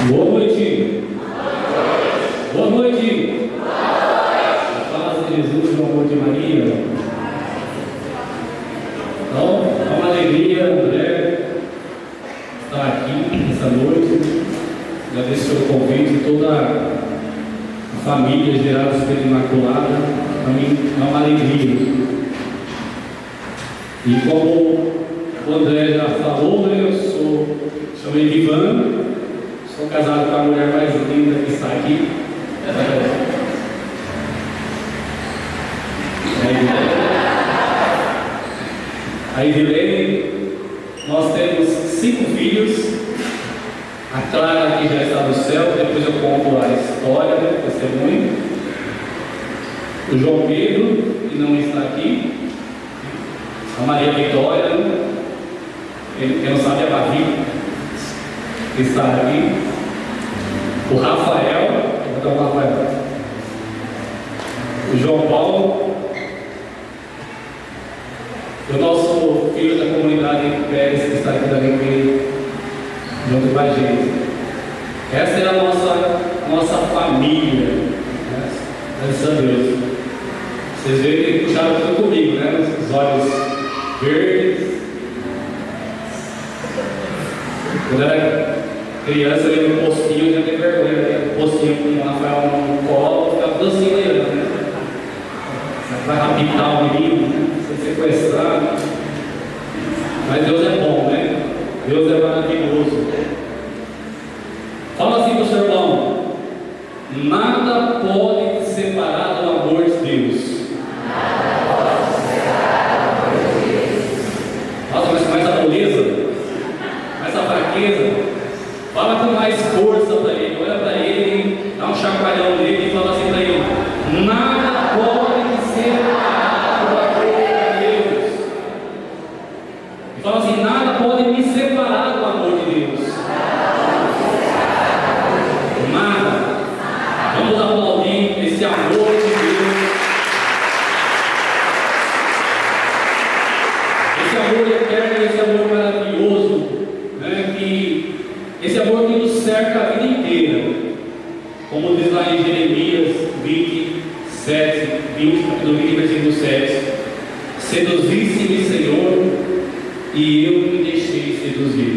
Boa noite. Boa noite. A paz de Jesus e o amor de Maria. Então, é uma alegria, André, estar aqui essa noite. Agradeço pelo convite de toda a família Geraldo Espírito Imaculada. Para mim é uma alegria. E como o André já falou, né, sou Edivan. Sou casado com a mulher mais linda que está aqui. A Edilene. Nós temos 5 filhos. A Clara, que já está no céu, depois eu conto a história, né, testemunho. O João Pedro, que não está aqui. A Maria Vitória, quem não sabe é a Bavi, que está aqui. O Rafael, o João Paulo, o nosso filho da comunidade Pérez, que está aqui também junto com a gente. Essa é a nossa família, né? Graças a Deus. Vocês veem que puxaram tudo comigo, né? Os olhos verdes. Quando era criança, eu ia no postinho, eu já tinha vergonha, né? O postinho com o Rafael no colo, ficava tudo assim olhando, né? Vai raptar o menino, né? Ser sequestrado. Mas Deus é bom, né? Deus é maravilhoso. Fala assim para o seu irmão: nada pode te separar do amor de Deus. Nossa, mas com essa moleza, com essa fraqueza, fala com mais força para ele. Olha para ele, dá um chacoalhão nele e fala assim para ele: nada pode te separar do amor de Deus. E fala assim: nada pode me separar do amor de Deus. Nada. Vamos aplaudir esse amor de Deus. Esse amor eterno, esse amor maravilhoso, né? Esse amor que nos cerca a vida inteira. Como diz lá em Jeremias 27, capítulo 20, versículo 7. Seduziste-me, Senhor, e eu me deixei seduzir.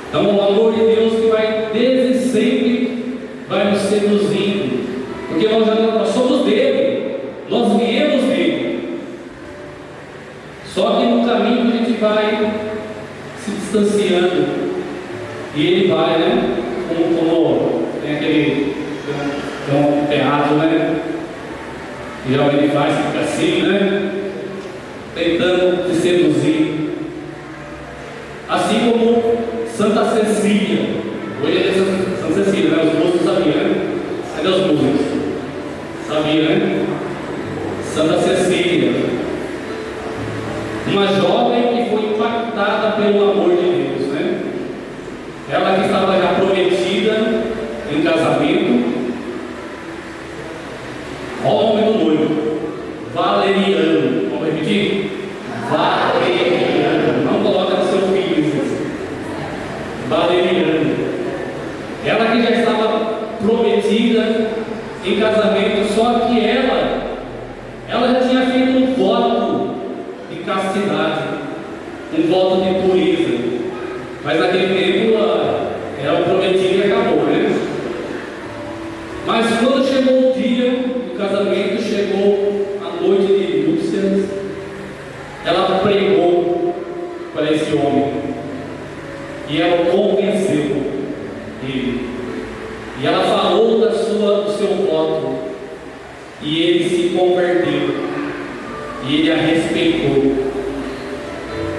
Então o amor de Deus que vai desde sempre vai nos seduzindo, porque nós somos dele, nós viemos dele. Só que no caminho a gente vai se distanciando, e ele vai, né? Como tem tem um teatro, né? E geralmente ele faz, fica assim, né? Tentando te seduzir. Assim como Santa Cecília. Hoje é Santa Cecília, né? Os músicos sabiam, né? Cadê os músicos? Sabia, né? Santa Cecília. Uma jovem que foi impactada pelo amor de Deus, né? Ela que estava já prometida em casamento. Olha o nome do noivo: Valeriano. Vamos repetir? Valeriano. Não coloca no seu filho. Valeriano. Ela que já estava prometida em casamento, só que ela já tinha feito um voto de castidade, um voto de pureza. Mas naquele tempo era o prometido e acabou, né? Mas quando chegou o dia do casamento, chegou a noite de núpcias, ela pregou para esse homem e ela convenceu ele. E ela falou do seu voto, e ele se converteu, e ele a respeitou.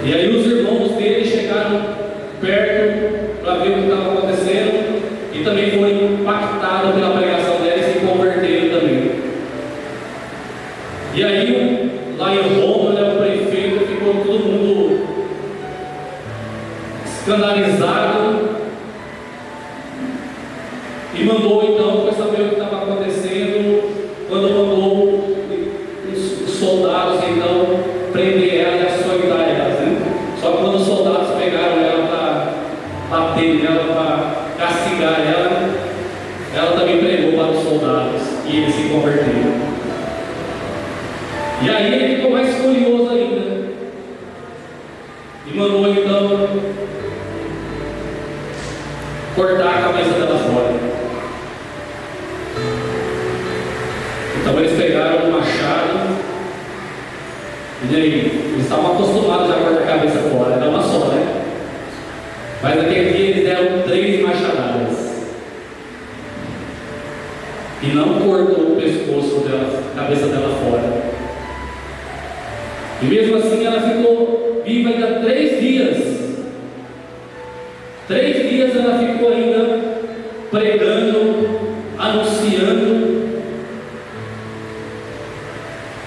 E aí os irmãos dele chegaram perto para ver o que estava acontecendo, e também foram impactados pela pregação dela e se converteram também. E aí, lá em Roma, né, o prefeito ficou todo mundo escandalizado e mandou, então, para saber o que estava acontecendo, quando mandou os soldados, então, prender ela e açoitar ela, né? Só que quando os soldados pegaram ela para bater nela, para castigar castigar ela também pregou para os soldados e eles se converteram. E aí ele ficou mais furioso ainda e mandou então cortar a cabeça dela fora. Então eles pegaram um machado, e aí, eles estavam acostumados a cortar a cabeça fora, era uma só, né? Mas naquele dia eles deram 3 machadadas. E não cortou o pescoço dela, a cabeça dela fora. E mesmo assim ela ficou viva ainda 3 dias. 3 dias ela ficou ainda pregando, anunciando.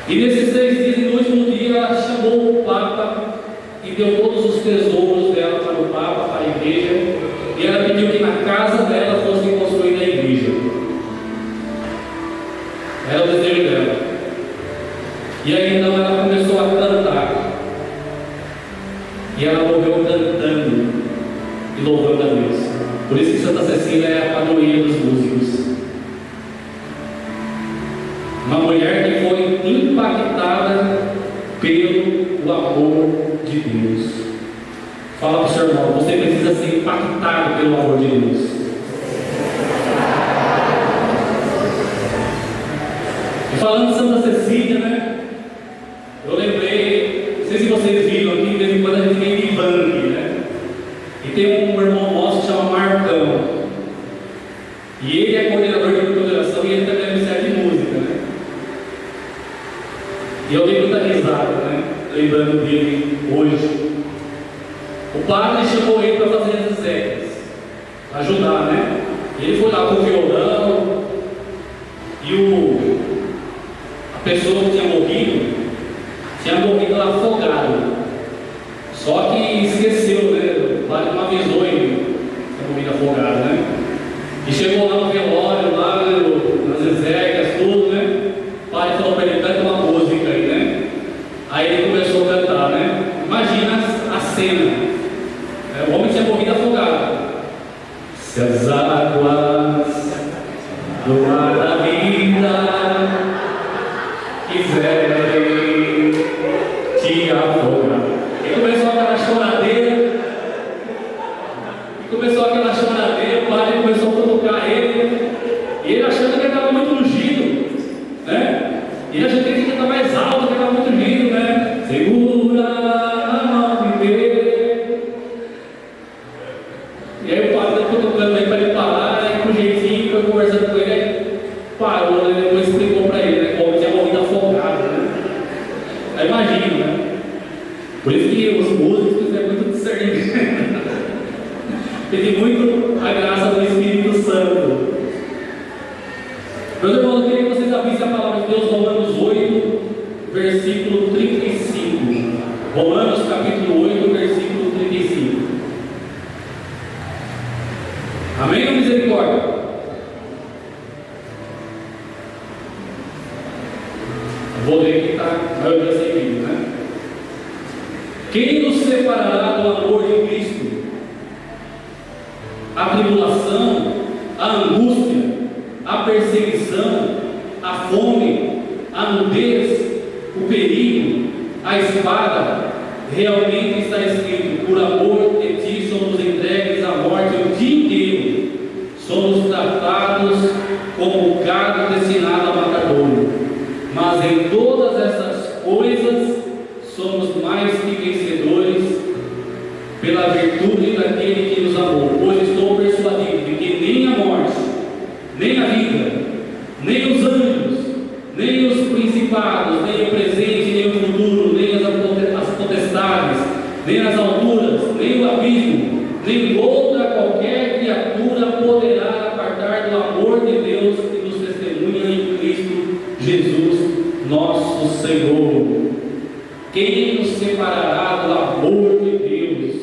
E nesses 3 dias, no último dia, ela chamou o Papa e deu todos os tesouros dela para o Papa, para a igreja. E ela pediu que na casa dela fosse construída a igreja. Era o desejo dela. E aí então ela começou a cantar. E ela morreu cantando e louvando a Deus. Por isso que Santa Cecília é a padroeira dos músicos. Uma mulher que foi impactada pelo amor de Deus. Fala para o seu irmão, você precisa ser impactado pelo amor de Deus. E falando de Santa Cecília, né? Eu lembrei, não sei se vocês viram aqui, de vez em quando a gente vem de bang, né? E tem um irmão nosso que chama Marcão. E ele é coordenador de coordenação e ele também é ministério de música, né? E eu dei muita risada, né? Lembrando dele hoje. O padre chamou ele para fazer as exéquias, ajudar, né? Ele foi lá com o violão e a pessoa que tinha morrido afogado. Só que esqueceu, né? O padre não avisou ele que tinha morrido afogado, né? E chegou lá no velório, lá nas exéquias, tudo, né? O padre falou para ele: canta uma música aí, né? Aí ele começou a cantar, né? Imagina a cena. O homem tinha morrido afogado. Se as águas do mar da vida quiserem te afogar. E começou aquela choradeira. O padre começou a cutucar ele. E ele achando que ele estava muito ungido, né? E ele achando que ele tinha que estar mais alto, que ele estava muito ungido, né? Segura a mão dele. E aí o padre está cutucando aí para ele parar, e com jeitinho foi conversando com ele, parou, né? Depois explicou para ele, né? Como tinha morrido afogado, né? Aí imagina, né? Por isso que os músicos têm muito discernimento. Tem muito a graça do Espírito Santo. Meus irmãos, eu queria que vocês abrissem a palavra de Deus, Romanos 8, versículo 35. Romanos capítulo 8, versículo 35. Amém ou misericórdia? Vou ler que está a maioria seguindo, né? Quem nos separará do amor de Cristo? A tribulação, a angústia, a perseguição, a fome, a nudez, o perigo, a espada. Realmente está escrito: por amor de ti somos entregues à morte o dia inteiro, somos tratados como gado destinado a matadouro. Mas em todas essas coisas somos mais que vencedores pela virtude daquele que nos amou. Pois estou persuadido de que nem a morte, nem a vida, nem os anjos, nem os principados, nem o presente, nem o futuro, nem as potestades, nem as alturas, nem o abismo, nem outra qualquer criatura poderá apartar do amor de Deus que nos testemunha em Cristo Jesus, nosso Senhor. Quem nos separará do amor de Deus?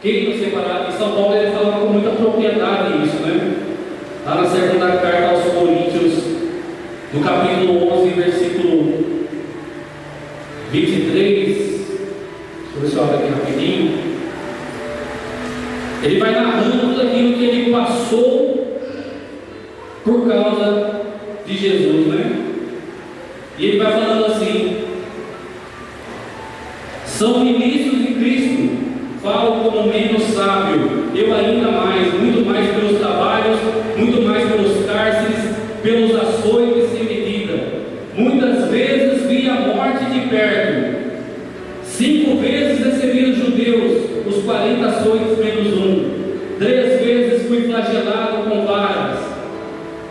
Quem nos separará? Em São Paulo ele fala com muita propriedade isso, né? Lá na segunda carta aos Coríntios, no capítulo 11, versículo 23, deixa eu ver se eu abro aqui rapidinho. Ele vai narrando tudo aquilo que ele por causa de Jesus, né? E ele vai falando assim: são ministros de Cristo, falo como menos sábio, eu ainda mais, muito mais pelos trabalhos, muito mais pelos cárceres, pelos açoites sem medida. Muitas vezes vi a morte de perto. 5 vezes recebi os judeus os 40 açoites menos um. 3 vezes fui flagelado com varas.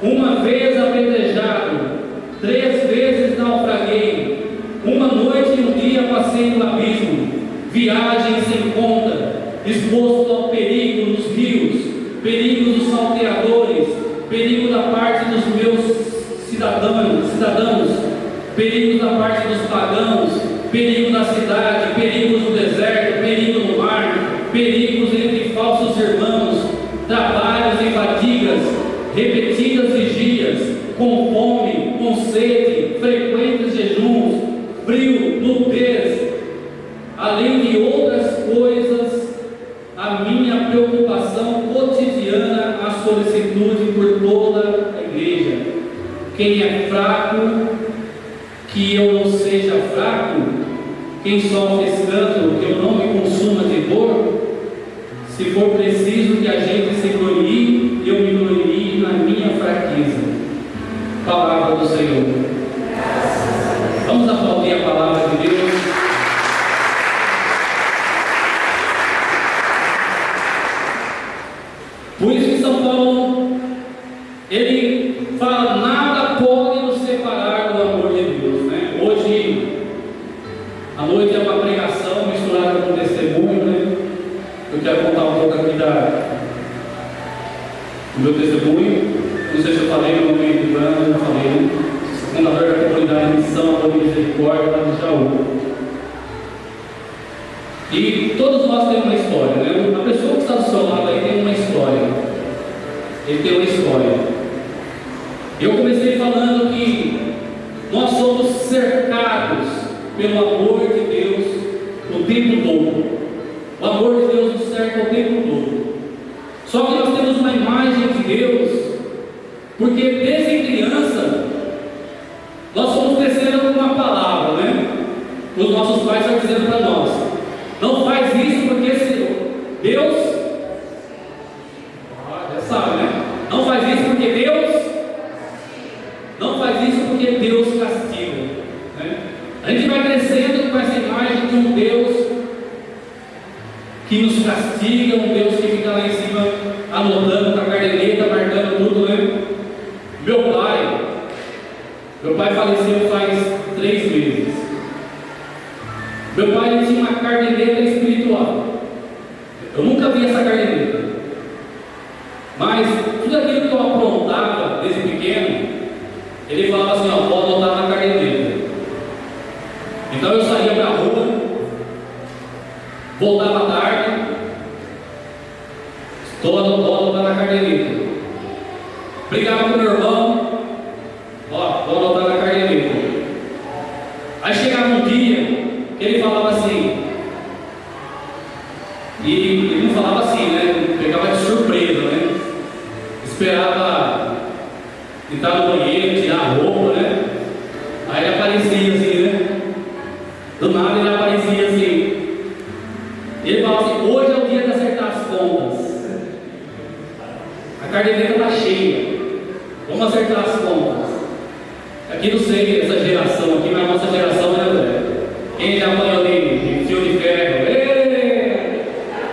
1 vez apedrejado. 3 vezes naufraguei. 1 noite e 1 dia passei no abismo. Viagem sem conta, exposto ao perigo dos rios, perigo dos salteadores, perigo da parte dos meus cidadãos, perigo da parte dos pagãos, perigo na cidade, perigos no deserto, perigo no mar, perigos entre falsos irmãos, trabalhos e fadigas, repetidas vigias, com fome, com sede, frequentes jejuns, frio, nudez, além de outras coisas, a minha preocupação cotidiana, a solicitude por toda a igreja. Quem é fraco, que eu não seja fraco, quem sofre tanto, que eu não me consuma de dor. Se for preciso que a gente se glorie, eu me glorie na minha fraqueza. Palavra do Senhor. Vamos aplaudir a palavra de Deus. Por isso que São Paulo, ele fala: nada pode nos separar do amor de Deus, né? Hoje, à noite, é uma pregação misturada com testemunho, né? Eu quero contar um pouco aqui do meu testemunho. Não sei se eu falei, meu nome é Ivan, eu não falei. Fundador da comunidade Missão Amor e Misericórdia, lá de Jaú. E todos nós temos uma história, né? A pessoa que está do seu lado aí tem uma história. Ele tem uma história. Eu comecei falando que nós somos cercados pelo amor de Deus o tempo todo. O amor de Deus nos cerca o tempo todo. Só que nós temos uma imagem de Deus, porque desde criança nós fomos crescendo com uma palavra, né? Os nossos pais estão dizendo para nós: não faz isso porque Deus, já sabe, né? Não faz isso porque Deus, não faz isso porque Deus castiga, né? A gente vai crescendo com essa imagem de um Deus que nos castiga, um Deus que fica lá em cima anotando com a caderneta, marcando tudo, né? Meu pai faleceu faz 3 meses. Meu pai, ele tinha uma caderneta espiritual. Eu nunca vi essa caderneta, mas tudo aquilo que eu aprontava desde pequeno, ele falava assim: ó, pode anotar na caderneta. Então eu saía para a rua, voltava à tarde, estou anotando na caderneta. Brigava com meu irmão, ó, vou anotar na caderneta. Aí chegava um dia que ele falava assim, e ele não falava assim, né? Pegava de surpresa, né? Esperava entrar no banheiro, tirar a roupa, né? Aí ele aparecia assim, né? Do nada ele aparecia assim. Ele falava assim: hoje é o dia de acertar as contas. A caderneta está cheia. Vamos acertar as contas. Aqui não sei essa geração aqui, mas a nossa geração é André. Quem já apanhou de fio de ferro?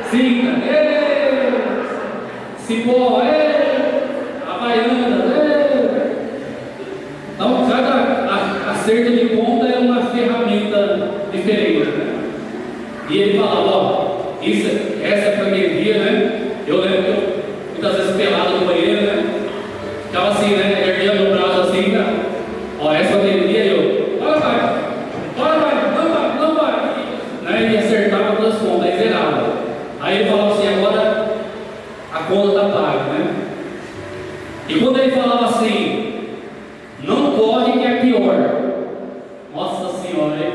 Cinta, cipó, havaiana, Então, cada acerto de conta é uma ferramenta diferente, né? E ele falava: ó, essa é a freguesia, né? Eu lembro que eu, muitas vezes pelado no banheiro, né? Ficava assim, né? Erguendo o braço assim, tá? Ó, essa freguesia eu, bora vai, não vai. Né? E acertava todas as contas, aí zerava. Aí ele falava assim: agora a conta está paga, né? E quando ele falava assim: não corre que é pior. Nossa Senhora, hein?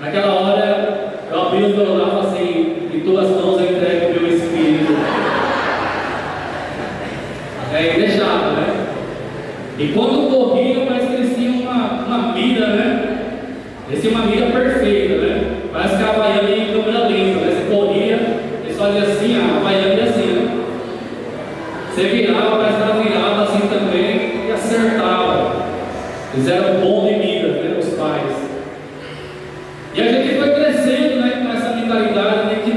Naquela hora eu abri os meus olhos assim: em tuas mãos eu entrego o meu espírito. É indeixável, né? E quando corriam, parece que eles tinham uma mira, né? Eles tinham uma mira perfeita, né? Parece que a Havaiana ia em câmera lenta, né? Você corria, eles faziam assim, a Havaiana ia assim, né? Você virava, parece que ela virava assim também e acertava. Eles eram bons de mira, né? Os pais. E a gente foi crescendo, né? Com essa mentalidade, né? Que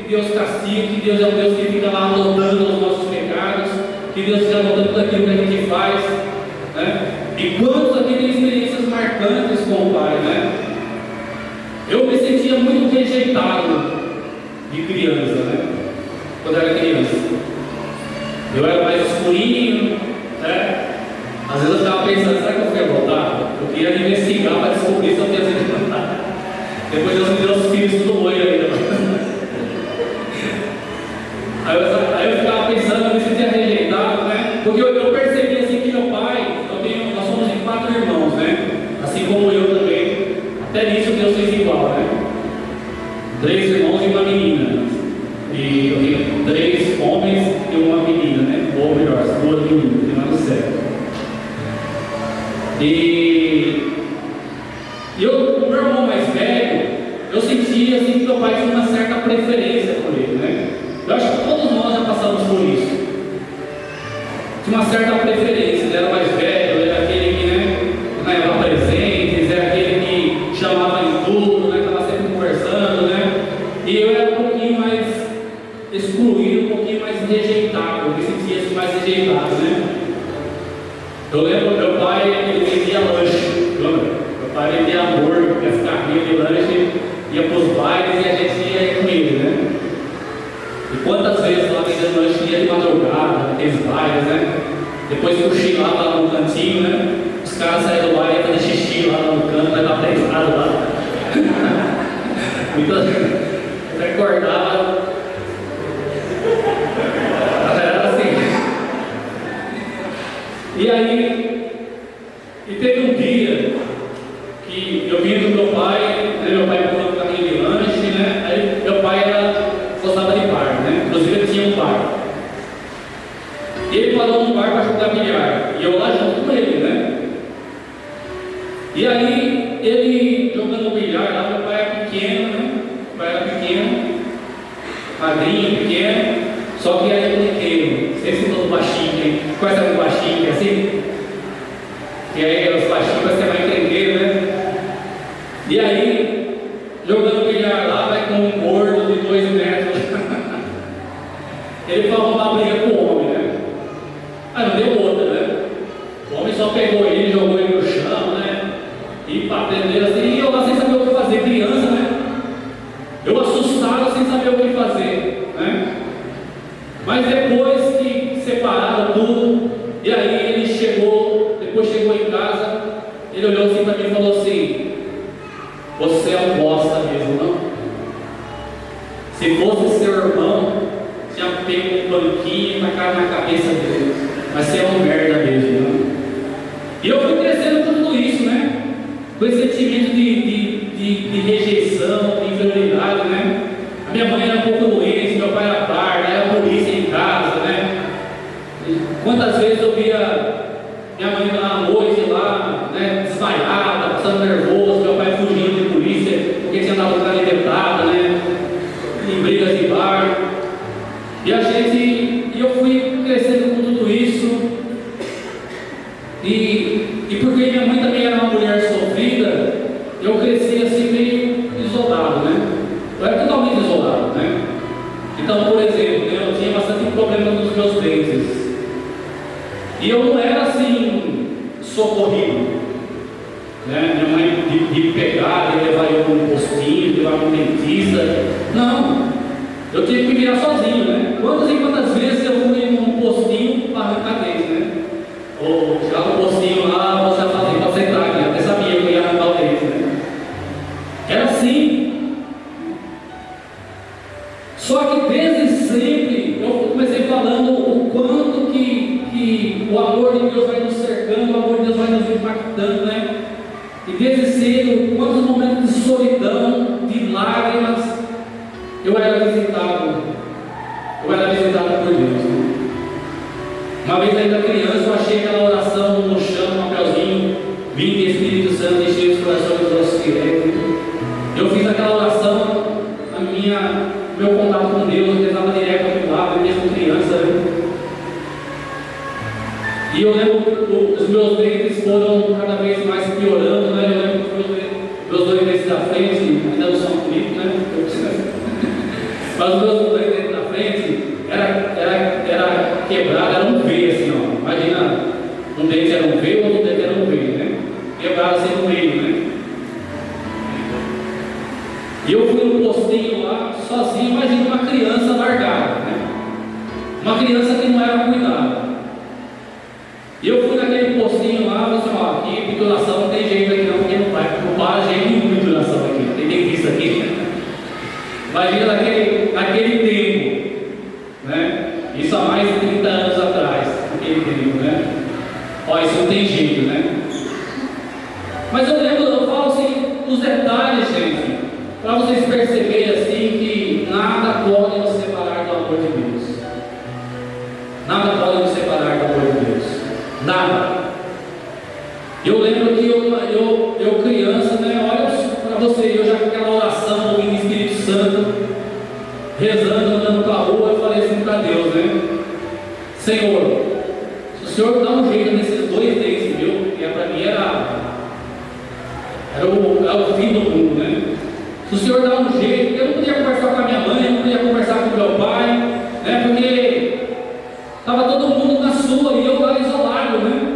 Deus castiga, que Deus é um Deus que fica lá anotando os nossos pecados, que Deus fica anotando tudo aquilo que a gente faz, né? E quantos aqui têm experiências marcantes com o Pai, né? Eu me sentia muito rejeitado de criança, né? Quando eu era criança. Eu era mais escurinho, né? Às vezes eu ficava pensando, será que eu fui adotado? Eu queria investigar para descobrir se eu tinha sido adotado. Depois Deus me deu os filhos tudo loiro ainda. Aí eu ficava pensando, eu me sentia rejeitado, né? Porque eu percebi assim que meu pai, nós somos em 4 irmãos, né? Assim como eu também. Até nisso Deus fez igual, né? 3 irmãos e uma menina. E eu tenho 3 homens e uma menina, né? Ou melhor, 2 meninas, tem lá no céu. E o meu irmão mais velho, eu sentia assim que meu pai tinha uma certa preferência por ele, né? Eu acho que todos nós já passamos por isso. Tinha uma certa preferência, ele era mais velho, ele era aquele que, né, ganhava presentes, era aquele que chamava em tudo, né, estava sempre conversando, né? E eu era um pouquinho mais excluído, um pouquinho mais rejeitado, eu me sentia assim, mais rejeitado, né? Eu lembro, meu pai, ele vendia lanche, lembra? Meu pai vendia hambúrguer, as carrinhas de lanche, ia para os bailes e a gente ia com ele, né? E quantas vezes lá vendendo lanche ia de madrugada, aqueles bailes, né? Depois cochilava lá no cantinho, né? Os caras saíam do baile e fazer xixi lá no canto, vai dar pesado lá. Muitas vezes eu acordava. Era assim. E aí, teve um dia que eu vim do meu pai, né? Meu pai comprou um carrinho de lanche, né? Aí meu pai gostava de bar, né? Inclusive ele tinha um bar. E ele parou no bar para jogar bilhar. E eu lá junto com ele, né? E aí, ele jogando bilhar lá, meu pai era pequeno, né? Meu pai era pequeno, magrinho, pequeno, só que era pequeno. Sempre todo baixinho, hein? Quase um baixinho, assim? E aí, os baixinhos parece que é mais entender, né? E aí, jogando bilhar lá, vai com um gordo de 2 metros. Ele foi arrumar briga com o homem, né? Aí não deu outra, né? O homem só pegou ele, jogou ele no chão, né? E batendo nele assim, e eu lá sem saber o que fazer, criança, né? Eu assustado sem saber o que fazer, né? Mas depois que separaram tudo, e aí ele depois chegou em casa, ele olhou assim para mim e falou assim: você é um bosta mesmo, não? Se fosse seu irmão, tinha pego um banquinho e tacado na cabeça dele. Mas você é um merda mesmo, não? E eu fui crescendo com tudo isso, né? Com esse sentimento de rejeição, de inferioridade, né? A minha mãe era um pouco doente, meu pai era guarda, era polícia em casa, né? E quantas vezes eu via minha mãe à noite lá, né? Desmaiada, passando nervoso, meu pai fugindo de polícia, porque tinha dado cara libertada, né? Em brigas de bar. E eu fui crescendo com tudo isso. E porque minha mãe também era uma mulher sofrida, eu cresci assim meio isolado, né? Eu era totalmente isolado, né? Então, por exemplo, eu tinha bastante problema nos meus dentes. E eu não era assim socorrido, né? Minha mãe de pegar, de levar eu para um postinho, de levar para um dentista. Não, eu tive que me virar sozinho, né? Quantas e quantas vezes eu fui num postinho para arrancar dente, né? Ou chegar no postinho lá, você fazer para sentar aqui, até sabia que eu ia arrancar o dente, né? Era assim. Só que desde sempre eu comecei falando o quanto que o amor de Deus vai nos cercando, o amor de Deus vai nos impactando, né? E desde cedo, quantos momentos de solidão, de lágrimas, eu era visitado por Deus. Uma vez ainda criança, eu achei aquela oração no chão, um papelzinho, vinde Espírito Santo, enche os corações dos nossos fiéis. Eu fiz aquela oração, meu contato com Deus, eu rezava direto aqui lado, mesmo criança. E eu lembro que os meus dentes foram cada vez mais piorando, né? Eu lembro que meus dois dentes da frente, ainda não são bonitos, né? Mas os meus dois dentes da frente era quebrado, era um V assim, ó. Imagina, um dente era um V, outro dente era um V, né? Quebrado assim no meio, né? E eu fui no postinho lá, sozinho, imagina uma criança largada, né? Uma criança que não era cuidada. E eu fui naquele postinho lá, e falei assim, ó, aqui pituração não tem jeito aqui não, porque não para jeito nenhum de pituração aqui, tem dentista aqui. Imagina naquele tempo, né? Isso há mais de 30 anos atrás, naquele tempo, né? Ó, isso não tem jeito, né? Mas eu lembro, eu falo assim, os detalhes, gente, para vocês perceberem assim que nada pode nos separar do amor de Deus. Nada pode nos separar do amor de Deus. Nada. Eu lembro que eu criança, né? Olha para você, eu já com aquela oração ouvindo o Espírito Santo, rezando, andando para a rua, eu falei assim para Deus, né? Senhor, se o Senhor dá um jeito nesses dois dentes, viu? Que para mim era o fim do mundo, né? Se o Senhor dá um jeito, eu não podia conversar com a minha mãe, eu não podia conversar com o meu pai, né? Porque estava todo mundo na sua e eu lá isolado, né?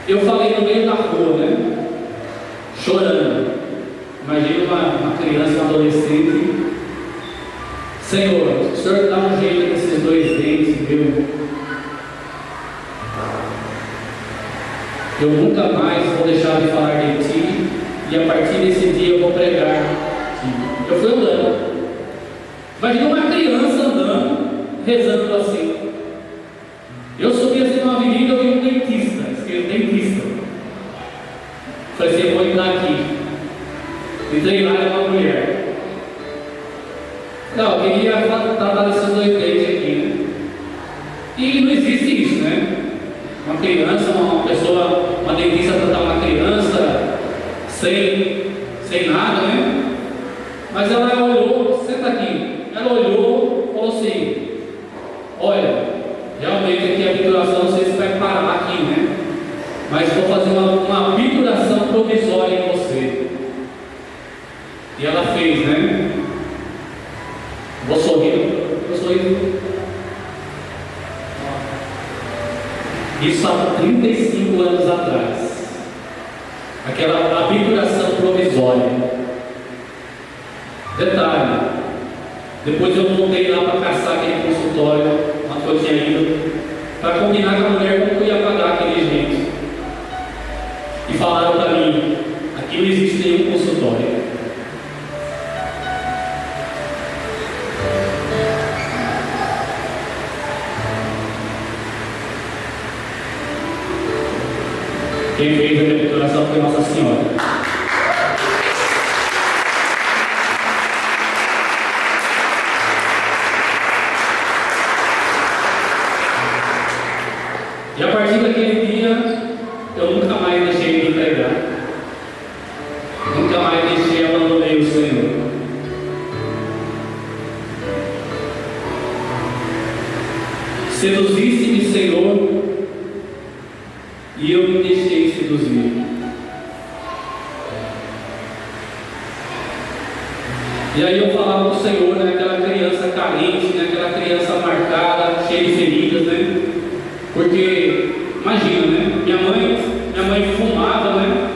Eu falei no meio da rua, né? Chorando. Imagina uma criança, um adolescente. Senhor, o Senhor dá um jeito nesses dois dentes, viu? Eu nunca mais vou deixar de falar de Ti, e a partir desse dia eu vou pregar Ti. Eu fui andando. Imagina uma criança andando, rezando assim. Eu subi assim numa avenida, eu vi um dentista, escrito dentista. Falei assim, eu vou entrar aqui. Entrei lá, era uma mulher. Não, eu queria tratar desses dois dentes aqui, né? E não existe isso, né? Uma criança, uma pessoa, uma dentista tratar uma criança sem nada, né? Mas ela olhou, senta aqui. Ela olhou, falou assim: olha, realmente aqui a pituração, não sei se vai parar aqui, né? Mas vou fazer uma pituração provisória em você. E ela fez, né? Vou sorrir, eu sorri. Isso há 35 anos atrás. Aquela pituração provisória. Detalhe. Depois eu voltei lá para caçar aquele consultório onde eu tinha ido, para combinar com a mulher como eu ia pagar aquele jeito. E falaram para mim: aqui não existe nenhum consultório. Quem fez a minha pituração foi Nossa Senhora. E a partir daquele dia, eu nunca mais deixei de pregar. Nunca mais deixei, abandonei o Senhor. Seduziste-me, Senhor, e eu me deixei seduzir. E aí eu falava para o Senhor, né, aquela criança carente, né, aquela criança marcada, cheia de feridas, né? Porque, imagina, né? Minha mãe fumava, né?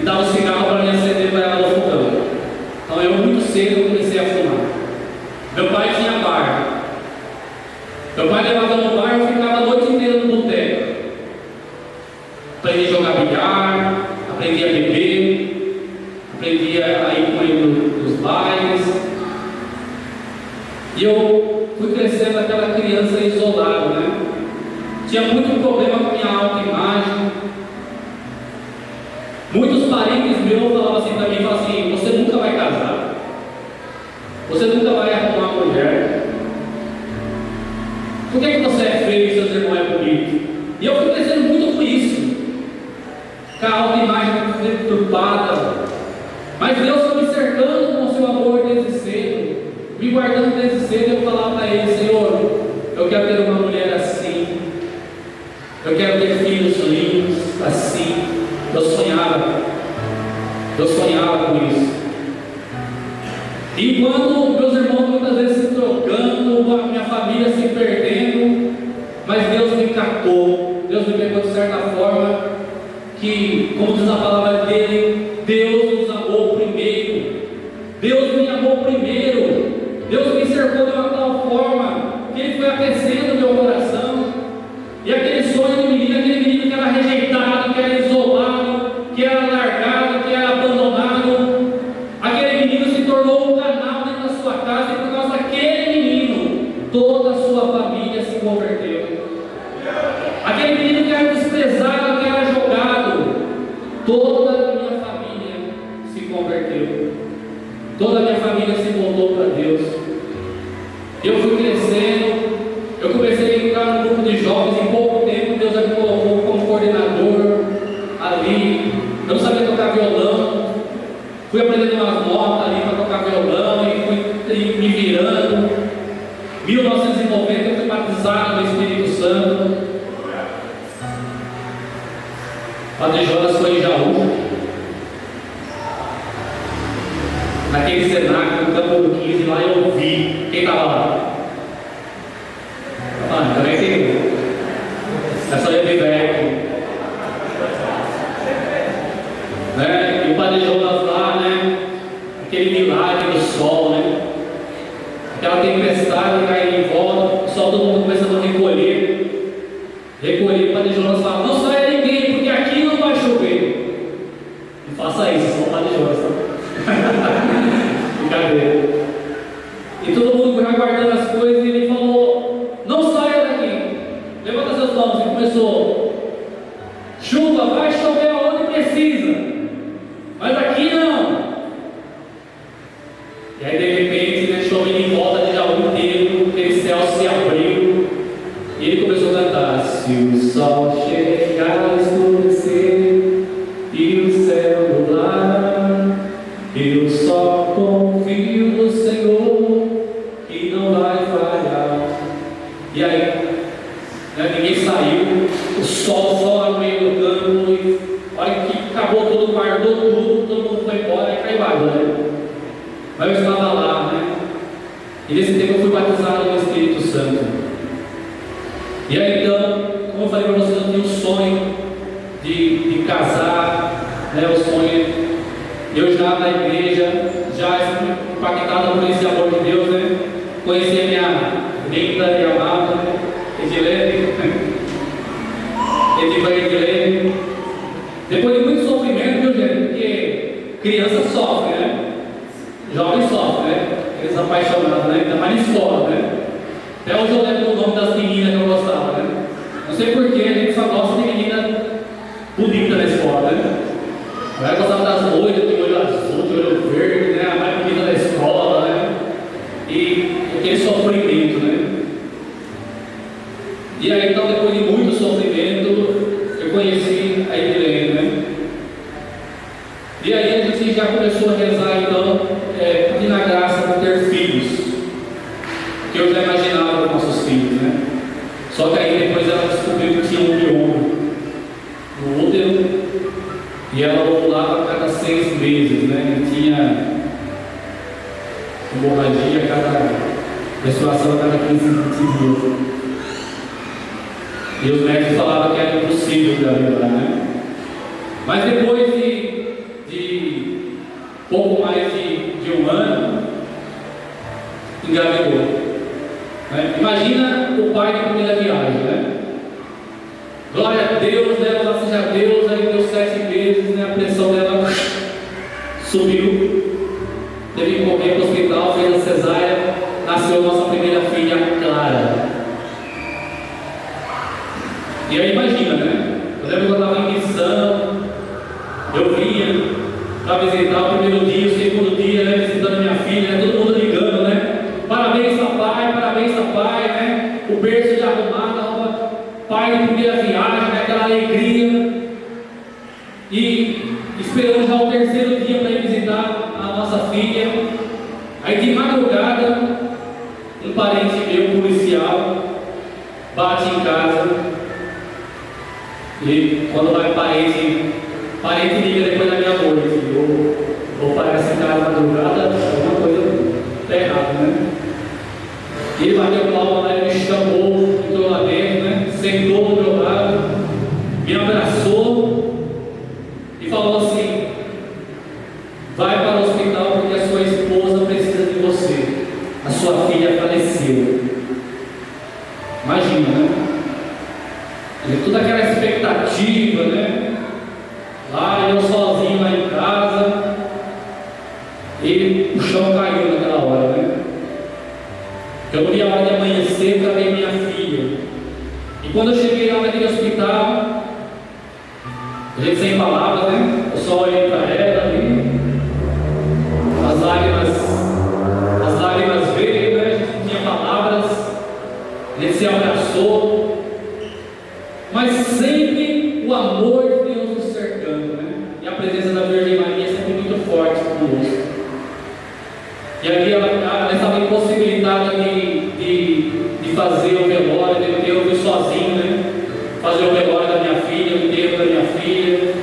E dava um cigarro para me acender para ela no fogão. Então eu muito cedo comecei a fumar. Meu pai tinha bar. Meu pai levava no bar e eu ficava a noite inteira no boteco. Aprendi a jogar bilhar, aprendi a beber, aprendi a ir com ele nos bailes. E eu fui crescendo aquela criança isolada, né? Tinha muito problema com minha autoimagem. Muitos parentes meus falavam assim para mim, falavam assim: você nunca vai casar, você nunca vai arrumar uma mulher, Por que você é feio e seus irmãos é bonito? E eu fui crescendo muito com isso, com a autoimagem deturpada. Mas Deus foi me cercando com o seu amor desde cedo, me guardando desde cedo. Eu falava para Ele: Senhor, eu quero ter uma mulher assim, eu quero ter filhos lindos assim. Eu sonhava com isso. Enquanto meus irmãos muitas vezes se trocando, a minha família se perdendo, mas Deus me catou, Deus me pegou de certa forma, que, como diz a palavra dele, Deus nos amou primeiro, Deus me amou primeiro, Deus me cercou de uma tal forma, que Ele foi aquecendo meu coração, e aquele sonho de menino, aquele menino que era rejeitado, que era isolado, que era largado, que era abandonado, aquele menino se tornou um canal dentro da sua casa, e por causa daquele menino, toda a sua família se converteu. Aquele menino que era desprezado, que era jogado, toda a minha família se converteu. Toda a minha família se voltou para Deus. Eu fui crescendo, eu comecei a entrar no grupo de jovens. Em pouco tempo Deus me colocou como coordenador ali. Eu não sabia tocar violão, fui aprendendo umas notas ali para tocar violão e fui me virando. 1990 eu fui batizado no Espírito Santo. Padre Jonas foi em Jaú, naquele cenário no campo do 15, lá eu ouvi. Quem estava lá? Ah, também tem. Essa ia de velho, né? E o Padre Jonas lá, né? Aquele milagre do sol, né? Aquela tempestade caindo em volta, o sol, todo mundo começando a recolher. O Padre Jonas fala: não saia ninguém, porque aqui não vai chover. Não faça isso, só o Padre Jonas, tá? Brincadeira. E todo mundo vai guardando as coisas, e ele falou: não saia daqui, levanta seus mãos. E começou: chuva, vai chover aonde precisa, mas aqui não. E aí de repente, né, chovendo em volta de Jaú inteiro, aquele céu se abriu, e ele começou a cantar: se o sol chegar a escurecer e o céu nublar, eu só confio no Senhor, que não vai falhar. E aí, né, ninguém saiu, o sol lá no meio do campo, e olha que acabou tudo, guardou tudo, todo mundo foi embora e caiu água, né? Mas eu estava lá, né? E nesse tempo eu fui batizado no Espírito Santo. E aí então, como eu falei para vocês, eu tinha um sonho de casar, né? O sonho. Eu já na igreja, já impactado por esse amor de Deus, né? Conheci a minha linda e amada, né? Edilene, Edilene. Depois de muito sofrimento, viu, gente? Porque criança sofre, né? Jovem sofre, né? Eles apaixonados, né? Ainda mais na escola, né? Até hoje eu lembro o nome das meninas que eu gostava, né? Não sei porquê, a gente só gosta de menina bonita na escola, né? Eu gostava das loiras, de olho azul, de olho verde, né? A mais bonita da escola, né? E aquele sofrimento, né? E aí então, depois de muito sofrimento, eu conheci a Edilene, né? E aí a gente já começou a rezar, então, pedindo a graça para ter filhos, que eu já imaginava com nossos filhos, né? Só que aí depois ela descobriu que tinha um mioma no útero, e ela ovulava a cada 6 meses, né? E tinha hemorragia a cada menstruação a cada 15 dias. E os médicos falavam que era impossível engravidar, né? Mas depois de pouco mais de um ano, engravidou, né? Imagina o pai de primeira viagem, né? Glória a Deus, né? Louvado seja Deus. Aí deu 7 meses, né? A pressão dela subiu, teve que correr para o hospital, fez a cesárea, nasceu nossa primeira filha, Clara. E aí imagina, né? Eu lembro que eu estava em missão, eu vinha para visitar o primeiro dia, o segundo dia, né? Visitando minha filha, né? Todo mundo ligando, né? Parabéns papai, né? O berço já arrumado, pai de primeira viagem, aquela alegria, e esperamos já o terceiro dia para ir visitar a nossa filha. Aí de madrugada, um parente meu, policial, bate em casa, e quando vai parente liga depois da meia noite, ou parece que na madrugada, alguma coisa está errada, né? Ele bateu palma lá, ele me chamou, entrou lá dentro, né? Sentou do meu lado, me abraçou e falou assim: vai para o hospital porque a sua esposa precisa de você, a sua filha faleceu. Imagina, né? E toda aquela expectativa, né? Lá eu sozinho lá em casa, e o chão caiu naquela hora, né? Eu não vi a hora de amanhecer para ver minha filha. E quando eu cheguei lá naquele hospital, a gente sem palavras, né? Eu só olhei para ela ali, as lágrimas veio, né? A gente não tinha palavras, a gente se abraçou, mas sempre o amor de Deus nos cercando, né? E a presença da Virgem Maria é sempre muito forte conosco. E ali ela estava impossibilitada de fazer o velório, de eu fui sozinho, né? Fazer o velório da minha filha, o enterro da minha filha.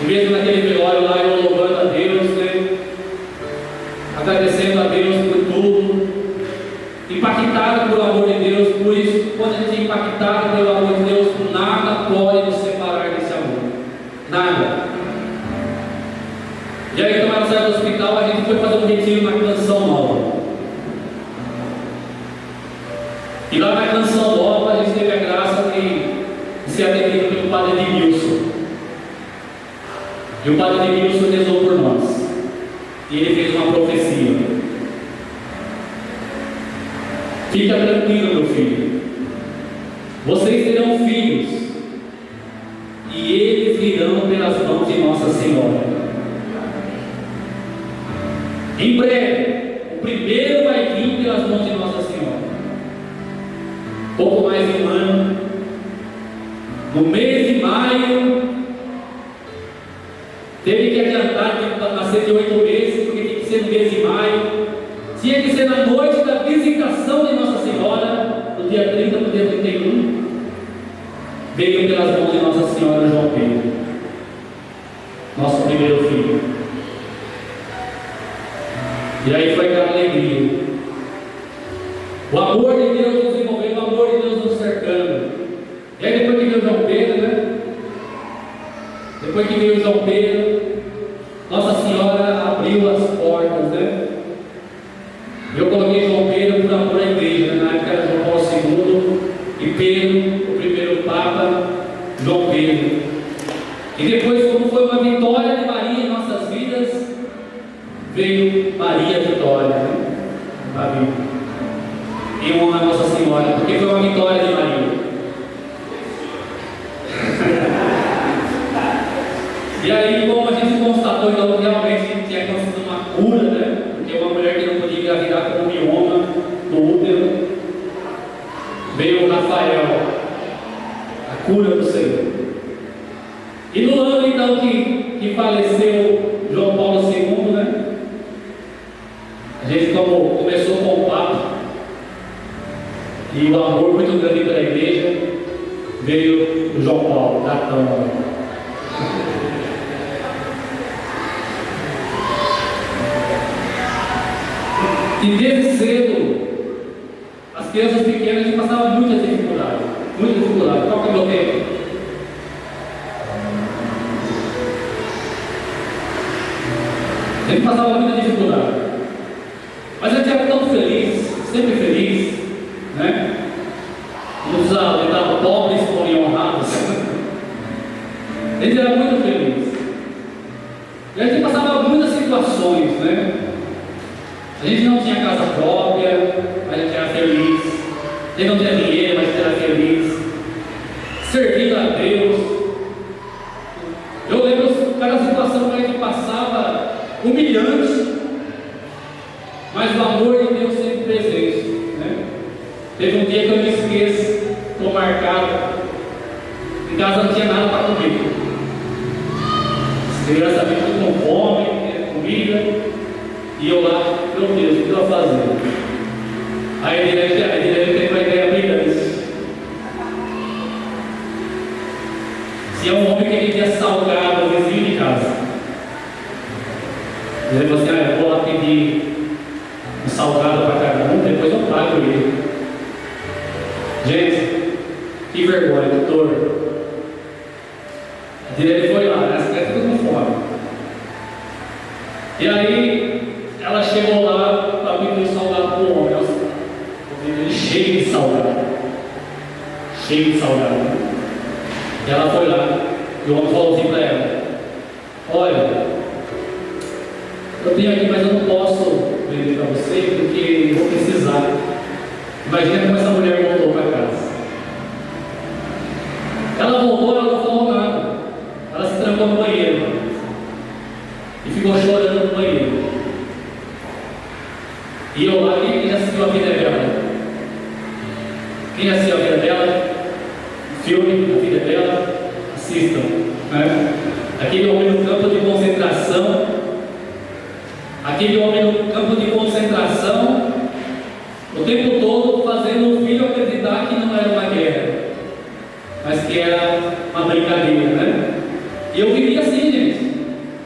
E mesmo naquele velório lá, eu louvando a Deus, né? Agradecendo a Deus por tudo. Impactado pelo amor de Deus, por isso, quando a gente é impactado pelo amor de Deus, nada pode nos separar desse amor. Nada. E aí, quando ela saiu do hospital, a gente foi fazer um retiro na Canção Nova. E lá na Canção Nova, a gente teve a graça de ser atendido pelo padre Edmilson. E o padre Edmilson rezou por nós. E ele fez uma profecia: fica tranquilo, meu filho. Vocês terão filhos, e eles virão pelas mãos de Nossa Senhora. Em breve, o primeiro vai vir pelas mãos de Nossa Senhora. Pouco mais de um ano, no mês de maio, teve que adiantar, que nascer de 8 meses, porque tinha que ser no mês de maio. Tinha que ser na noite da visitação de Nossa Senhora, do dia 30 para o dia 31. Veio pelas mãos de Nossa Senhora João Pedro, nosso primeiro filho. E aí foi aquela alegria. O amor de Deus nos envolvendo, o amor de Deus nos cercando. E aí depois que veio João Pedro, né? Depois que veio João Pedro, Nossa Senhora abriu as portas, né? Eu coloquei João Pedro por amor à igreja, né? Na época era João Paulo II e Pedro, o primeiro Papa, João Pedro. E depois, como foi uma vitória de Maria em nossas vidas, veio Maria Vitória, né? Em honra a Nossa Senhora, porque foi uma vitória de Maria. E aí, como a gente constatou, então realmente tinha acontecido uma cura, né? Porque uma mulher que não podia engravidar com um mioma no útero, veio o Rafael, a cura do Senhor. E no ano então que faleceu João Paulo II, né? A gente começou com o Papa, e o amor muito grande pela igreja, veio o João Paulo, Gatão. E desde cedo, as crianças pequenas a gente passava muita dificuldade. Qual que é o meu tempo? A gente passava muita dificuldade. Mas a gente era tão feliz, sempre feliz, né? Nos lembrava pobres porém honrados. A gente era muito feliz. E a gente passava muitas situações, né? A gente não tinha casa própria, mas a gente era feliz. A gente não tinha dinheiro, mas a gente era feliz. Servindo a Deus. Eu lembro cada situação que a gente passava humilhante, mas o amor de Deus sempre presente, né? Teve um dia que eu me esqueço. casa não tinha nada para comer. As crianças vinham com fome, comida, e eu lá, meu Deus, o que eu vou fazer? Aí a Edilene teve uma ideia brilhante. Se é um homem que queria salgar o vizinho de casa, ele falou assim: eu vou lá pedir um salgado para cada um, depois eu pago ele. Gente, que vergonha, doutor. A Edilene foi lá, as crianças ficam com fome. E aí, ela chegou lá para pedir um salgado para o homem. Ele cheio de salgado. Cheio de salgado. E ela foi lá. E o homem falou assim para ela: olha, eu tenho aqui, mas eu não posso vender para você porque eu vou precisar. Imagina como essa mulher voltou para casa. Ela voltou, ela não falou nada. Ela se trancou no banheiro e ficou chorando no banheiro. E eu lá, quem já assistiu a vida dela? Quem já assistiu a vida dela? Filme, a vida dela? Assistam, né? Aquele homem no campo de concentração, o tempo todo fazendo o filho acreditar que não era uma guerra, mas que era uma brincadeira, né? E eu vivia assim, gente.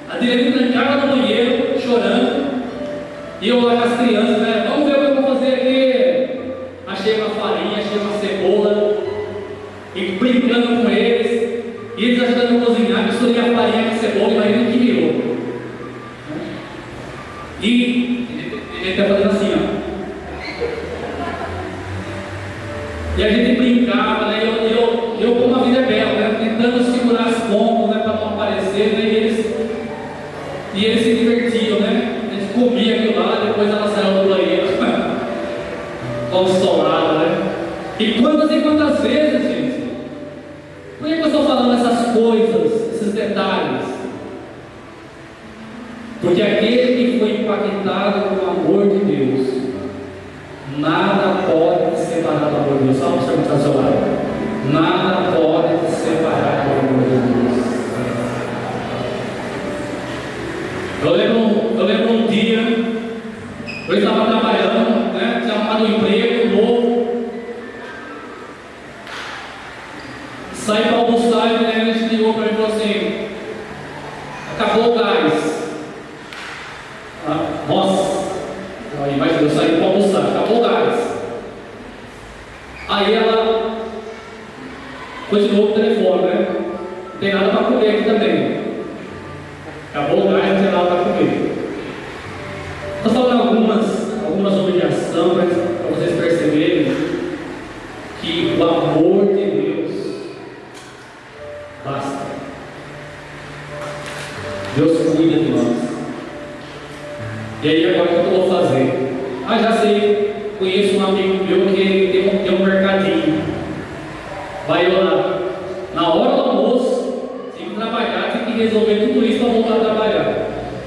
A Adriane trancada no banheiro, chorando, e eu lá com as crianças, né? Vamos ver o que eu vou fazer aqui. Achei uma farinha, achei uma cebola, e brincando com eles, e eles ajudando a cozinhar, misturei a farinha com a cebola, imagina que virou. E ele está fazendo assim, ó. E a gente brincava, né? Eu como a vida é bela, né? Tentando segurar as pontas, né? Para não aparecer, né? E eles se divertiam, né? Eles comiam aquilo lá, depois ela saiu do banheiro, consolada, né? E quantas vezes, gente? Por que eu estou falando essas coisas, esses detalhes? Porque aquele que foi impactado com o amor de Deus, nada pode te separar do amor de Deus. Só para você mostrar ao seu lado. Nada pode te separar do amor de Deus. Eu lembro um dia, eu estava trabalhando, né? Tinha arrumado um emprego novo. Saí para almoçar e a gente ligou para mim e falou assim: acabou o gás. Nossa, imagina, eu saí para almoçar, acabou o gás. Aí ela continuou o telefone, né? Não tem nada para comer aqui também. Acabou o gás, não tem nada para comer. Nós falando algumas obrigações para vocês perceberem que o amor de Deus basta. Deus cuida de nós. E aí agora o que eu vou fazer? Já sei, conheço um amigo meu que tem um mercadinho. Vai lá, na hora do almoço, tem que trabalhar, tem que resolver tudo isso para voltar a trabalhar.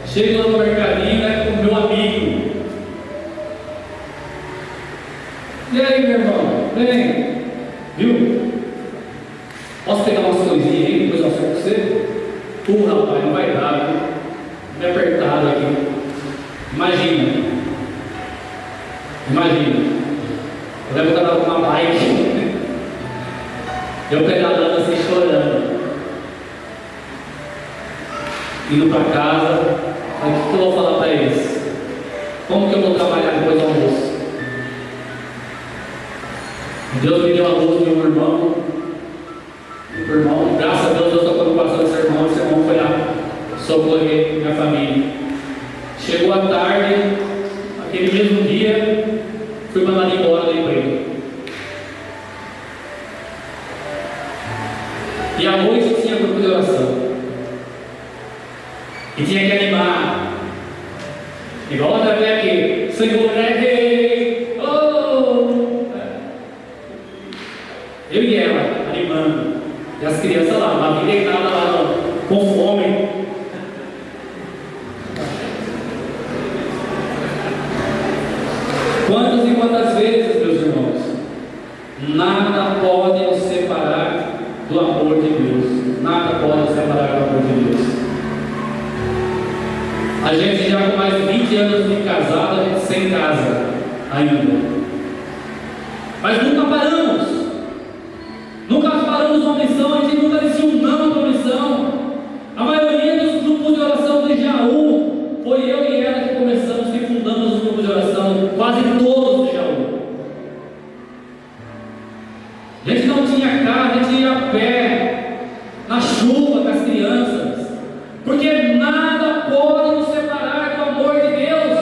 Chego lá no mercadinho, né, com o meu amigo. E aí, meu irmão? Vem, viu? Posso pegar umas coisinhas aí, depois eu ofereço para você? Rapaz, não vai dar, viu? Me apertado aqui. Imagina. Eu lembro que eu estava com uma bike. Eu pedalando assim, chorando. Indo para casa. Aí o que eu vou falar para eles? Como que eu vou trabalhar depois do almoço? Deus me deu a luz de um irmão. Graças a Deus, Deus tocou no coração desse irmão. Esse irmão foi lá socorrer minha família. Chegou à tarde, aquele mesmo dia, fui mandado embora do emprego. E à noite tinha grupo de oração. E tinha que animar. Igual outra vez aqui, Senhor é rei. Oh! Eu e ela animando. E as crianças lá, uma vida deitada lá, com fome. Quantas e quantas vezes, meus irmãos, nada pode nos separar do amor de Deus. anos de casada, sem casa ainda. Mas nunca paramos. Nunca paramos uma missão, a gente nunca disse um não para a missão. A maioria dos grupos de oração de Jaú, foi eu e ela que começamos, que fundamos os grupos de oração, quase todos de Jaú. A gente não tinha carro, a gente ia a pé, na chuva com as crianças, porque nada pode nos separar do amor de Deus.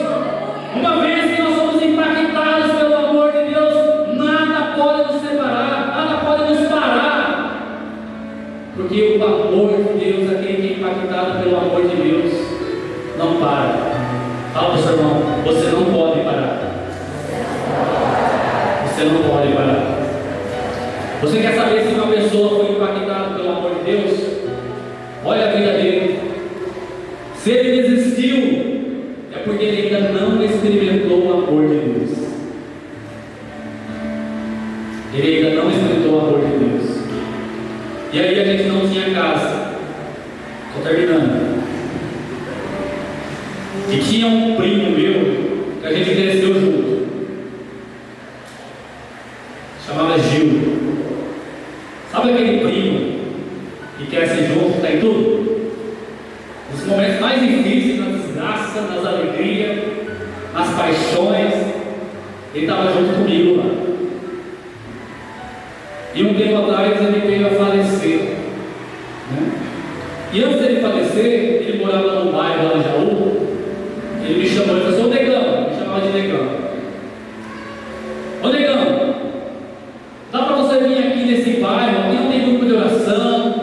Uma vez que nós somos impactados pelo amor de Deus, nada pode nos separar, nada pode nos parar, porque o amor de Deus, aquele que é impactado pelo amor de Deus, não para. Fala para o seu irmão, você não pode parar. Você não pode parar. Você quer saber se uma pessoa foi impactada pelo amor de Deus? Olha a vida dele. Se ele desistiu, é porque ele ainda não experimentou o amor de Deus. Ele ainda não experimentou o amor de Deus. E aí a gente não tinha casa. Estou terminando. E tinha um primo meu que a gente cresceu junto. Chamava Gil. Sabe aquele primo que quer ser junto, está em tudo? Nos momentos mais difíceis, nas desgraças, nas alegrias, nas paixões, ele estava junto comigo lá. E um tempo atrás ele veio a falecer, né? E antes dele falecer, ele morava num bairro lá em Jaú. Ele me chamou, ele falou: "Ô Negão", me chamava de Negão. "Ô Negão, dá para você vir aqui nesse bairro? Aqui não tem grupo de oração.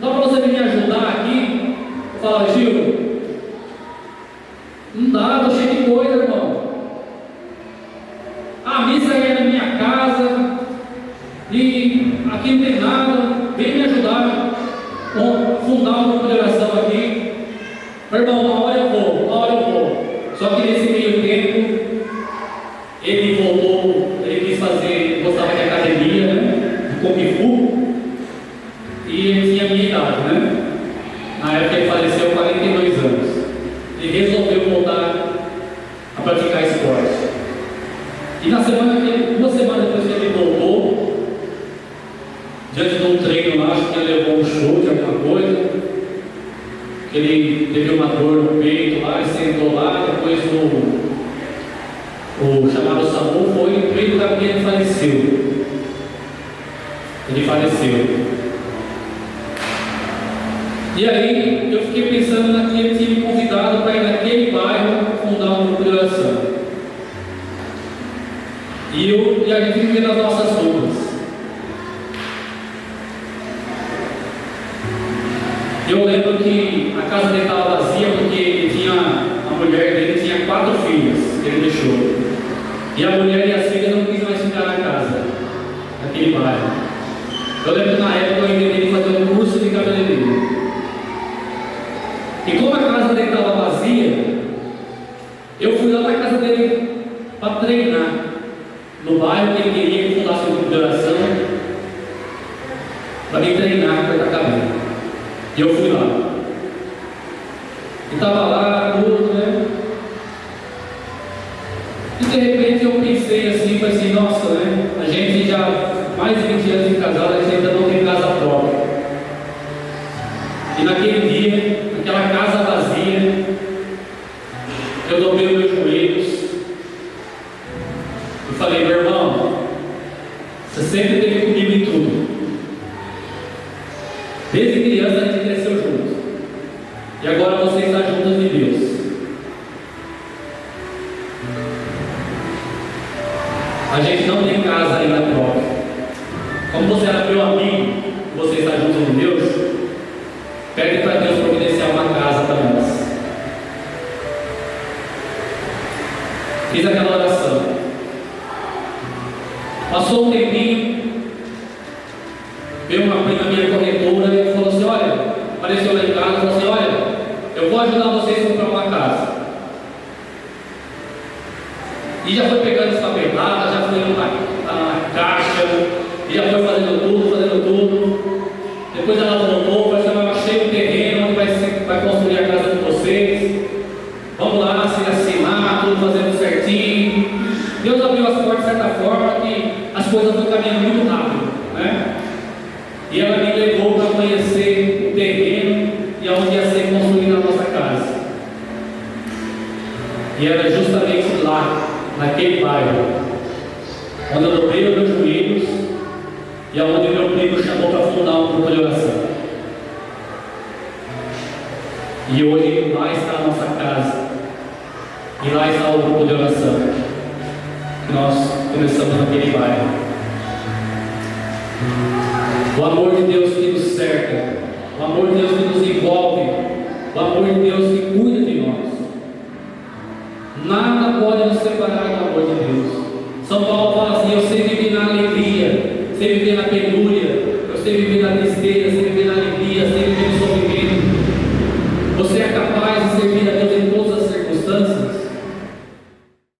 Dá para você vir me ajudar aqui?" Eu falava: "Gil, não dá, estou cheio de coisa, irmão. A missa é na minha casa e aqui não tem nada. Vem me ajudar a fundar um grupo de oração aqui." "Irmão, uma hora eu vou, uma hora eu vou." Só que nesse meio tempo, ele voltou, ele quis fazer, gostava de academia, né? De Kung Fu. E ele tinha a minha idade, né? Na época ele faleceu, 42 anos. Ele resolveu voltar a praticar esporte. E na semana que, 2 semanas depois que ele voltou, diante de um treino lá, acho que ele levou um chute, alguma coisa. Ele teve uma dor no peito lá, ele sentou lá, depois o chamado SAMU foi, no meio do caminho ele faleceu. Ele faleceu. E aí eu fiquei pensando naquele que me convidado para ir naquele bairro fundar um grupo de oração. E a gente vivia nas nossas ruas. Eu lembro que a casa dele estava vazia porque ele tinha, a mulher dele tinha 4 filhas que ele deixou. E a mulher e as filhas não quis mais ficar na casa, naquele bairro. Eu lembro que na época eu inventei fazer um curso de cabeleireiro. E como a casa dele estava vazia, eu fui lá na casa dele para treinar. No bairro que ele queria que fundasse um grupo de oração, para me treinar, para cortar cabelo. E eu fui lá. E estava lá, tudo, né? E de repente eu pensei assim, falei assim: nossa, né? A gente já mais de 20 anos de casado, a gente ainda não tem casa própria. E naquele dia, naquela casa vazia, eu dobrei os meus joelhos e falei: meu irmão, você sempre esteve comigo em tudo. Desde criança a gente cresceu junto. E agora você está junto de Deus. A gente não tem casa ainda própria. Como você era meu amigo, você está junto de Deus, pede para Deus providenciar uma casa para nós. Fiz aquela oração. Passou um tempinho, veio uma prima minha corretora e falou assim: olha, apareceu lá em casa e falou assim: olha, eu vou ajudar vocês a comprar uma casa. E já foi pegando as papeladas, já foi indo na caixa, e já foi fazendo tudo. Depois ela voltou, falou assim: eu achei um terreno onde vai construir a casa de vocês. Vamos lá, se assinar. coisas foram caminhando muito rápido, né? E ela me levou para conhecer o terreno e aonde ia ser construída a nossa casa. E era justamente lá, naquele bairro, onde eu dobrei os meus joelhos e aonde meu primo chamou para fundar um grupo de oração. E hoje lá está a nossa casa. E lá está o grupo de oração que nós começamos naquele bairro. O amor de Deus que nos cerca, o amor de Deus que nos envolve, o amor de Deus que cuida de nós. Nada pode nos separar do amor de Deus. São Paulo fala assim: eu sei viver na alegria, sei viver na penúria, eu sei viver na tristeza, sei viver